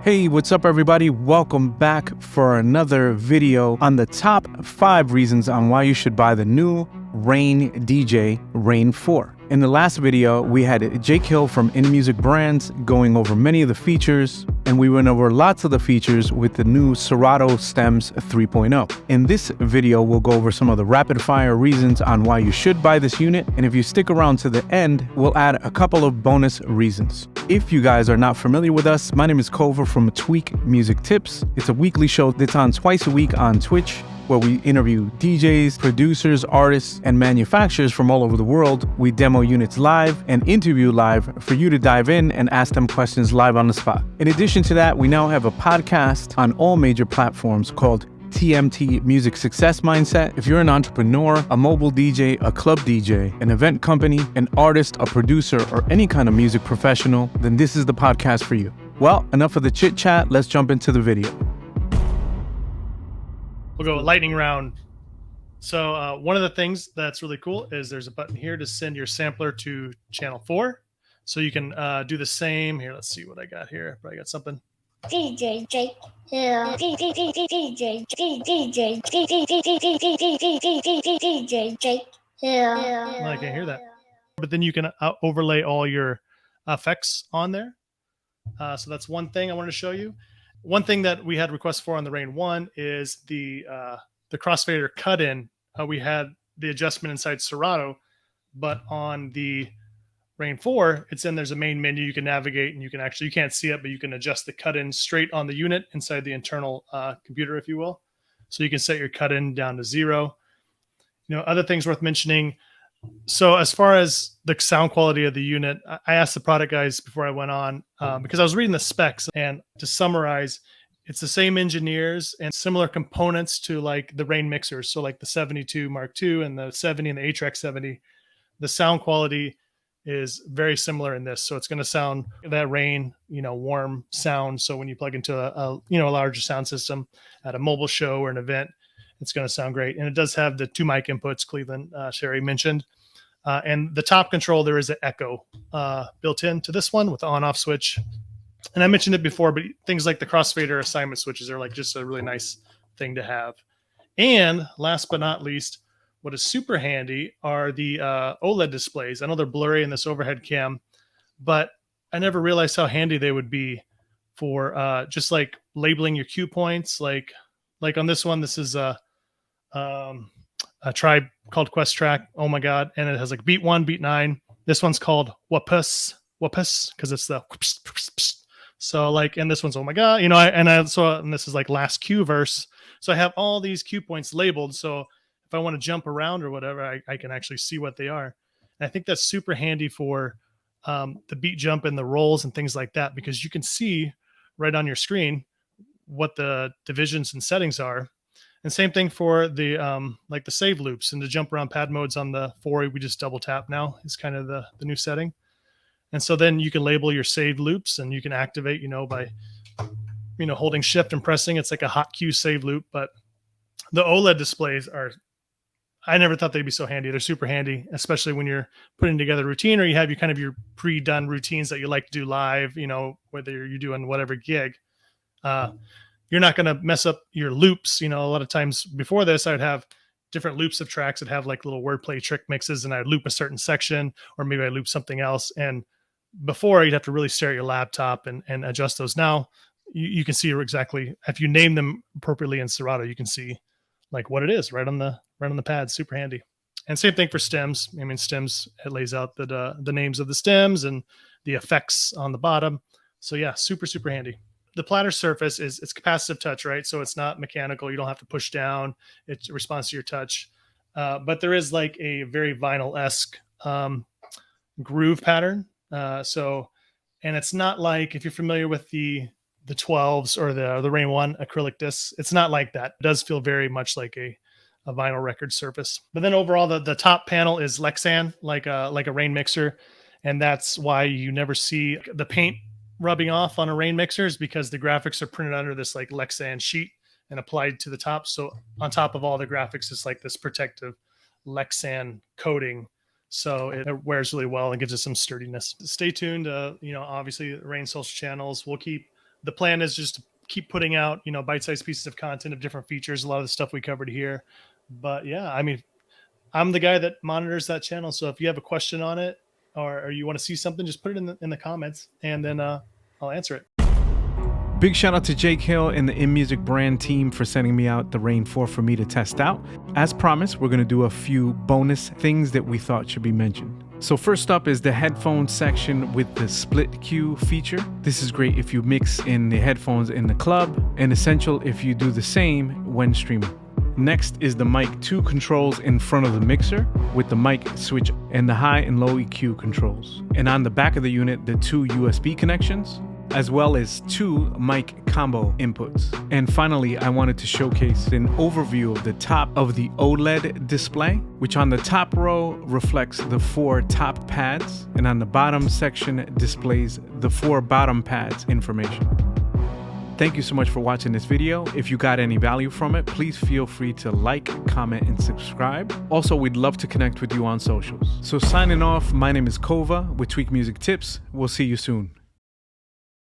Hey, what's up everybody? Welcome back for another video on the top 5 reasons on why you should buy the new Rane DJ Rane 4. In the last video, we had Jake Hill from InMusicBrands going over many of the features, and we went over lots of the features with the new Serato Stems 3.0. In this video, we'll go over some of the rapid fire reasons on why you should buy this unit, and if you stick around to the end, we'll add a couple of bonus reasons. If you guys are not familiar with us, my name is Culver from Tweak Music Tips. It's a weekly show that's on twice a week on Twitch, where we interview DJs, producers, artists, and manufacturers from all over the world. We demo units live and interview live for you to dive in and ask them questions live on the spot. In addition to that, we now have a podcast on all major platforms called TMT Music Success Mindset. If you're an entrepreneur, a mobile DJ, a club DJ, an event company, an artist, a producer, or any kind of music professional, then this is the podcast for you. Well, enough of the chit chat. Let's jump into the video. We'll go lightning round. So one of the things that's really cool is there's a button here to send your sampler to channel 4. So you can do the same. Here, let's see what I got here. Probably got something. DJ Jake Hill. DJ Jake Hill. I can't hear that. But then you can overlay all your effects on there. So that's one thing I wanted to show you. One thing that we had requests for on the Rane 1 is the Crossfader cut-in. We had the adjustment inside Serato, but on the Rane 4, there's a main menu you can navigate, and you can't see it, but you can adjust the cut-in straight on the unit inside the internal computer, if you will. So you can set your cut-in down to 0. Other things worth mentioning. So as far as the sound quality of the unit, I asked the product guys before I went on because I was reading the specs, and to summarize, it's the same engineers and similar components to like the Rane mixers. So like the 72 Mark II and the 70 and the A-trak 70, the sound quality is very similar in this. So it's going to sound that Rane, warm sound. So when you plug into a larger sound system at a mobile show or an event, it's going to sound great. And it does have the 2 mic inputs Cleveland Sherry mentioned. And the top control, there is an echo built into this one with the on-off switch. And I mentioned it before, but things like the Crossfader assignment switches are like just a really nice thing to have. And last but not least, what is super handy are the Oled displays. I know they're blurry in this overhead cam, but I never realized how handy they would be for just like labeling your cue points. Like on this one, this is a tribe called Quest Track. Oh my God. And it has like beat 1, beat 9. This one's called Wapus, because it's the whoops. So like, and this one's, oh my God, and this is like last cue verse. So I have all these cue points labeled. So if I want to jump around or whatever, I can actually see what they are. And I think that's super handy for the beat jump and the rolls and things like that, because you can see right on your screen what the divisions and settings are. And same thing for the like the save loops and the jump around pad modes on the 4. We just double tap now is kind of the new setting. And so then you can label your saved loops, and you can activate, by, holding shift and pressing. It's like a hot cue save loop. But the OLED displays I never thought they'd be so handy. They're super handy, especially when you're putting together a routine, or you have your pre-done routines that you like to do live, whether you're doing whatever gig. You're not going to mess up your loops. A lot of times before this, I would have different loops of tracks that have like little wordplay trick mixes, and I'd loop a certain section, or maybe I loop something else. And before, you'd have to really stare at your laptop and adjust those. Now you can see exactly, if you name them appropriately in Serato, you can see like what it is right on the pad. Super handy. And same thing for stems. Stems, it lays out the names of the stems and the effects on the bottom. So yeah, super, super handy. The platter surface it's capacitive touch, right? So it's not mechanical. You don't have to push down. It responds to your touch. But there is like a very vinyl-esque groove pattern. And it's not like, if you're familiar with the 12s or the Rane 1 acrylic discs, it's not like that. It does feel very much like a vinyl record surface. But then overall, the top panel is Lexan, like a Rane mixer. And that's why you never see the paint rubbing off on a Rane mixer, is because the graphics are printed under this like Lexan sheet and applied to the top. So on top of all the graphics, it's like this protective Lexan coating So it wears really well and gives us some sturdiness. Stay tuned. Obviously Rane social channels. We'll keep the plan is just to keep putting out, you know, bite-sized pieces of content of different features, a lot of the stuff we covered here. But yeah, I mean, I'm the guy that monitors that channel. So if you have a question on it or you want to see something, just put it in the comments, and then I'll answer it. Big shout out to Jake Hill and the InMusicBrands team for sending me out the Rane 4 for me to test out. As promised, we're going to do a few bonus things that we thought should be mentioned. So first up is the headphone section with the split Q feature. This is great if you mix in the headphones in the club, and essential if you do the same when streaming. Next is the mic 2 controls in front of the mixer with the mic switch and the high and low EQ controls. And on the back of the unit, the 2 USB connections, as well as 2 mic combo inputs. And finally, I wanted to showcase an overview of the top of the Oled display, which on the top row reflects the 4 top pads, and on the bottom section displays the 4 bottom pads information. Thank you so much for watching this video. If you got any value from it, please feel free to like, comment, and subscribe. Also, we'd love to connect with you on socials. So signing off, my name is Kova with Tweak Music Tips. We'll see you soon.